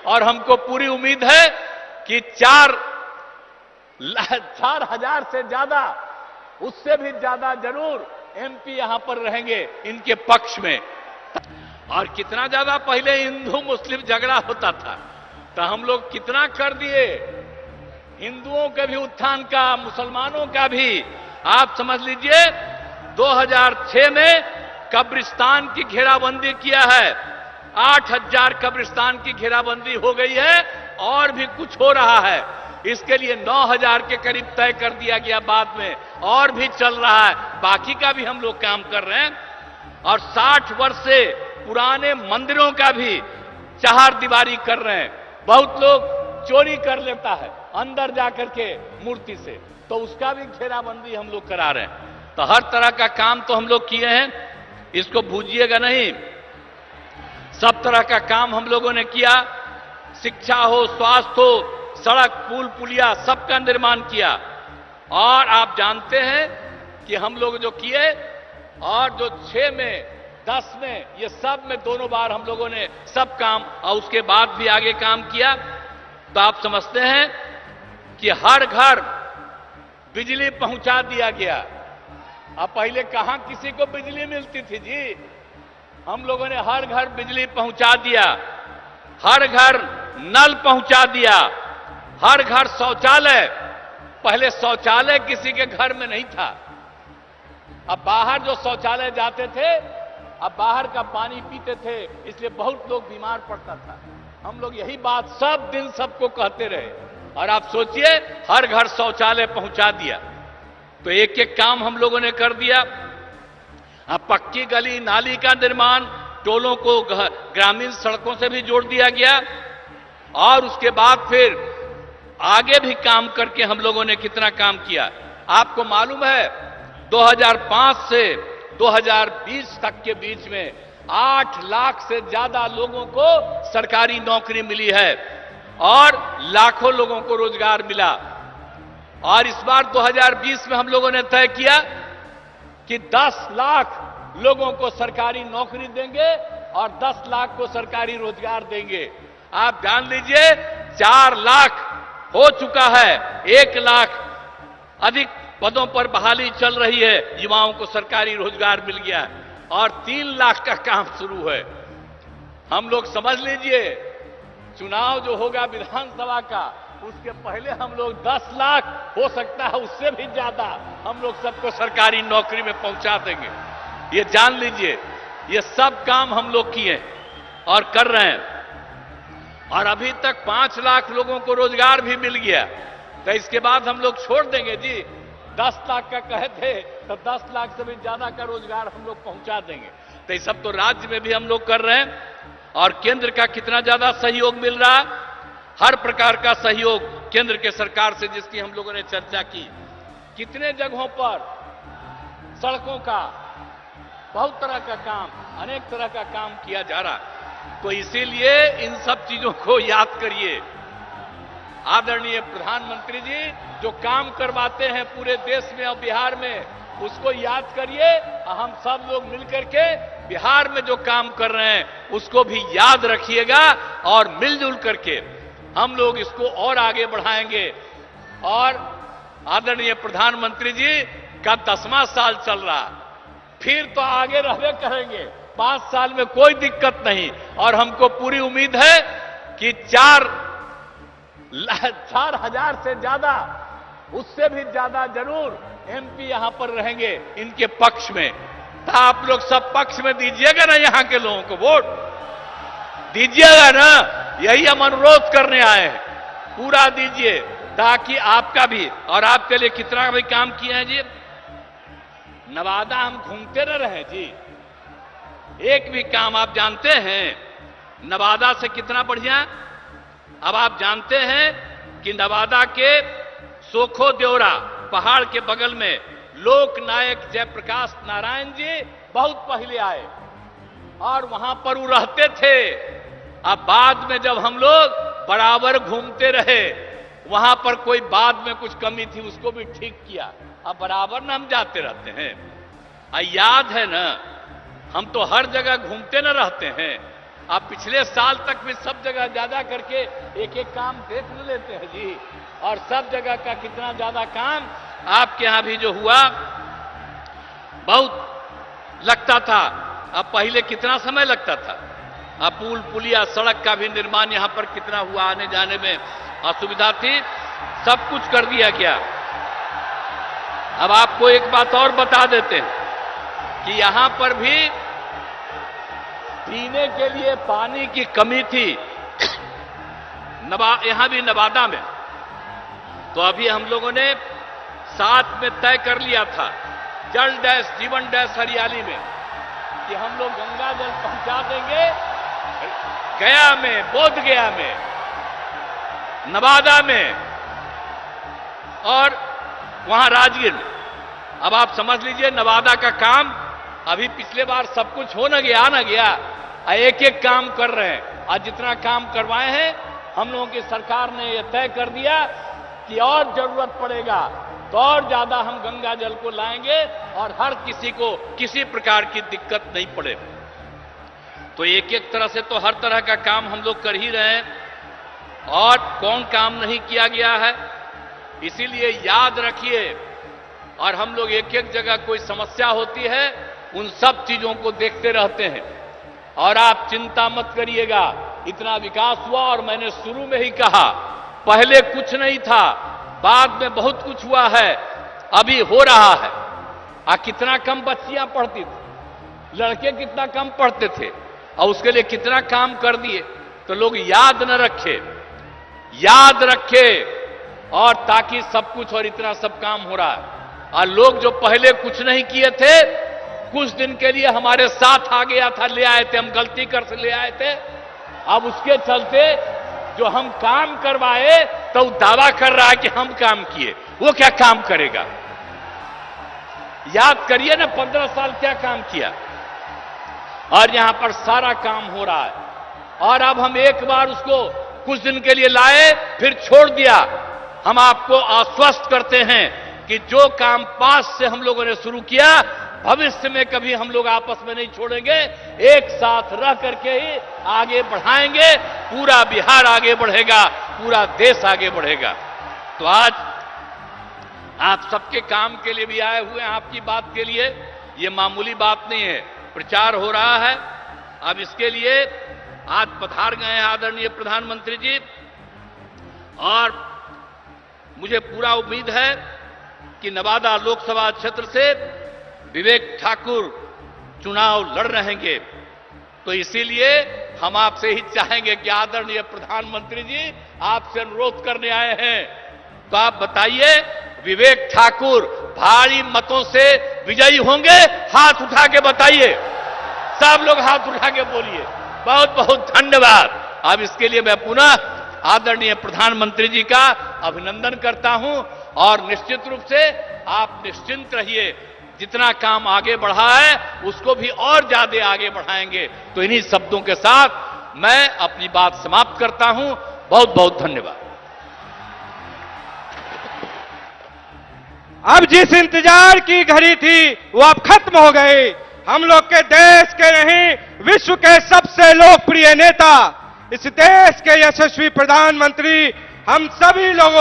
और हमको पूरी उम्मीद है कि 4,000 से ज्यादा, उससे भी ज्यादा जरूर एमपी यहां पर रहेंगे इनके पक्ष में। और कितना ज्यादा पहले हिंदू मुस्लिम झगड़ा होता था, तो हम लोग कितना कर दिए, हिंदुओं के भी उत्थान का, मुसलमानों का भी। आप समझ लीजिए 2006 में कब्रिस्तान की घेराबंदी किया है, 8,000 कब्रिस्तान की घेराबंदी हो गई है और भी कुछ हो रहा है। इसके लिए 9,000 के करीब तय कर दिया गया बाद में, और भी चल रहा है, बाकी का भी हम लोग काम कर रहे हैं। और 60 वर्ष से पुराने मंदिरों का भी चार दीवारी कर रहे हैं। बहुत लोग चोरी कर लेता है अंदर जाकर के मूर्ति से, तो उसका भी घेराबंदी हम लोग करा रहे हैं। तो हर तरह का काम तो हम लोग किए हैं, इसको भूलिएगा नहीं। सब तरह का काम हम लोगों ने किया, शिक्षा हो, स्वास्थ्य हो, सड़क पुल पुलिया सबका निर्माण किया। और आप जानते हैं कि हम लोग जो किए, और जो 6 में 10 में, ये सब में दोनों बार हम लोगों ने सब काम, और उसके बाद भी आगे काम किया। तो आप समझते हैं कि हर घर बिजली पहुंचा दिया गया। अब पहले कहां किसी को बिजली मिलती थी जी, हम लोगों ने हर घर बिजली पहुंचा दिया, हर घर नल पहुंचा दिया, हर घर शौचालय। पहले शौचालय किसी के घर में नहीं था। अब बाहर जो शौचालय जाते थे, अब बाहर का पानी पीते थे, इसलिए बहुत लोग बीमार पड़ता था। हम लोग यही बात सब दिन सबको कहते रहे, और आप सोचिए हर घर शौचालय पहुंचा दिया। तो एक एक काम हम लोगों ने कर दिया। अब पक्की गली नाली का निर्माण, टोलों को ग्रामीण सड़कों से भी जोड़ दिया गया। और उसके बाद फिर आगे भी काम करके हम लोगों ने कितना काम किया। आपको मालूम है 2005 से 2020 तक के बीच में 8 लाख से ज्यादा लोगों को सरकारी नौकरी मिली है, और लाखों लोगों को रोजगार मिला। और इस बार 2020 में हम लोगों ने तय किया कि 10 लाख लोगों को सरकारी नौकरी देंगे और 10 लाख को सरकारी रोजगार देंगे। आप जान लीजिए 4 लाख हो चुका है, 1 लाख अधिक पदों पर बहाली चल रही है, युवाओं को सरकारी रोजगार मिल गया है, और 3 लाख का काम शुरू है। हम लोग समझ लीजिए चुनाव जो होगा विधानसभा का, उसके पहले हम लोग 10 लाख, हो सकता है उससे भी ज्यादा, हम लोग सबको सरकारी नौकरी में पहुंचा देंगे। ये जान लीजिए, ये सब काम हम लोग किए और कर रहे हैं। और अभी तक 5 लाख लोगों को रोजगार भी मिल गया। तो इसके बाद हम लोग छोड़ देंगे जी, 10 लाख का कहे थे, तो 10 लाख से भी ज्यादा का रोजगार हम लोग पहुंचा देंगे। तो ये सब तो राज्य में भी हम लोग कर रहे हैं। और केंद्र का कितना ज्यादा सहयोग मिल रहा, हर प्रकार का सहयोग केंद्र के सरकार से, जिसकी हम लोगों ने चर्चा की। कितने जगहों पर सड़कों का, बहुत तरह का काम, अनेक तरह का काम किया जा रहा। तो इसीलिए इन सब चीजों को याद करिए। आदरणीय प्रधानमंत्री जी जो काम करवाते हैं पूरे देश में और बिहार में, उसको याद करिए। हम सब लोग मिलकर के बिहार में जो काम कर रहे हैं उसको भी याद रखिएगा, और मिलजुल करके हम लोग इसको और आगे बढ़ाएंगे। और आदरणीय प्रधानमंत्री जी का 10वां साल चल रहा, फिर तो आगे रहने करेंगे, 5 साल में कोई दिक्कत नहीं। और हमको पूरी उम्मीद है कि 4,000 से ज्यादा, उससे भी ज्यादा जरूर एमपी यहां पर रहेंगे इनके पक्ष में। तो आप लोग सब पक्ष में दीजिएगा ना, यहां के लोगों को वोट दीजिएगा ना, यही हम अनुरोध करने आए हैं। पूरा दीजिए, ताकि आपका भी और आपके लिए कितना भी काम किए हैं जी। नवादा हम घूमते न रहे जी, एक भी काम आप जानते हैं नवादा से कितना बढ़िया। अब आप जानते हैं कि नवादा के सोखो देवरा पहाड़ के बगल में लोकनायक जयप्रकाश नारायण जी बहुत पहले आए, और वहां पर वो रहते थे। अब बाद में जब हम लोग बराबर घूमते रहे, वहां पर कोई बाद में कुछ कमी थी, उसको भी ठीक किया। अब बराबर ना हम जाते रहते हैं, याद है ना, हम तो हर जगह घूमते न रहते हैं। आप पिछले साल तक भी सब जगह ज्यादा करके एक एक काम देख लेते हैं जी, और सब जगह का कितना ज्यादा काम आपके यहां भी जो हुआ बहुत लगता था। अब पहले कितना समय लगता था, अब पुल पुलिया सड़क का भी निर्माण यहां पर कितना हुआ, आने जाने में असुविधा थी, सब कुछ कर दिया गया। अब आपको एक बात और बता देते हैं कि यहां पर भी पीने के लिए पानी की कमी थी यहां भी नवादा में। तो अभी हम लोगों ने साथ में तय कर लिया था जल डैश जीवन डैश हरियाली में कि हम लोग गंगा जल पहुंचा देंगे गया में, बोध गया में, नवादा में और वहां राजगीर में। अब आप समझ लीजिए नवादा का काम अभी पिछले बार सब कुछ हो न गया, एक एक काम कर रहे हैं। आज जितना काम करवाए हैं हम लोगों की सरकार ने यह तय कर दिया कि और जरूरत पड़ेगा तो और ज्यादा हम गंगा जल को लाएंगे और हर किसी को किसी प्रकार की दिक्कत नहीं पड़े। तो एक एक तरह से तो हर तरह का काम हम लोग कर ही रहे हैं, और कौन काम नहीं किया गया है। इसीलिए याद रखिए, और हम लोग एक एक जगह कोई समस्या होती है उन सब चीजों को देखते रहते हैं। और आप चिंता मत करिएगा, इतना विकास हुआ, और मैंने शुरू में ही कहा पहले कुछ नहीं था, बाद में बहुत कुछ हुआ है, अभी हो रहा है। कितना कम बच्चियां पढ़ती थी, लड़के कितना कम पढ़ते थे, और उसके लिए कितना काम कर दिए। तो लोग याद न रखे, याद रखे, और ताकि सब कुछ और इतना सब काम हो रहा है। और लोग जो पहले कुछ नहीं किए थे, कुछ दिन के लिए हमारे साथ आ गया था, ले आए थे, हम गलती कर से ले आए थे। अब उसके चलते जो हम काम करवाए तो दावा कर रहा है कि हम काम किए, वो क्या काम करेगा। याद करिए ना 15 साल क्या काम किया, और यहां पर सारा काम हो रहा है। और अब हम एक बार उसको कुछ दिन के लिए लाए फिर छोड़ दिया। हम आपको आश्वस्त करते हैं कि जो काम पास से हम लोगों ने शुरू किया भविष्य में कभी हम लोग आपस में नहीं छोड़ेंगे, एक साथ रह करके ही आगे बढ़ाएंगे। पूरा बिहार आगे बढ़ेगा, पूरा देश आगे बढ़ेगा। तो आज आप सबके काम के लिए भी आए हुए हैं, आपकी बात के लिए। ये मामूली बात नहीं है, प्रचार हो रहा है। अब इसके लिए आज पधार गए हैं आदरणीय प्रधानमंत्री जी, और मुझे पूरा उम्मीद है कि नवादा लोकसभा क्षेत्र से विवेक ठाकुर चुनाव लड़ रहेंगे। तो इसीलिए हम आपसे ही चाहेंगे कि आदरणीय प्रधानमंत्री जी आपसे अनुरोध करने आए हैं, तो आप बताइए विवेक ठाकुर भारी मतों से विजयी होंगे? हाथ उठा के बताइए, सब लोग हाथ उठा के बोलिए। बहुत बहुत धन्यवाद। अब इसके लिए मैं पुनः आदरणीय प्रधानमंत्री जी का अभिनंदन करता हूं, और निश्चित रूप से आप निश्चिंत रहिए, जितना काम आगे बढ़ा है उसको भी और ज्यादा आगे बढ़ाएंगे। तो इन्हीं शब्दों के साथ मैं अपनी बात समाप्त करता हूं। बहुत बहुत धन्यवाद। अब जिस इंतजार की घड़ी थी वो अब खत्म हो गई। हम लोग के देश के नहीं, विश्व के सबसे लोकप्रिय नेता, इस देश के यशस्वी प्रधानमंत्री हम सभी लोगों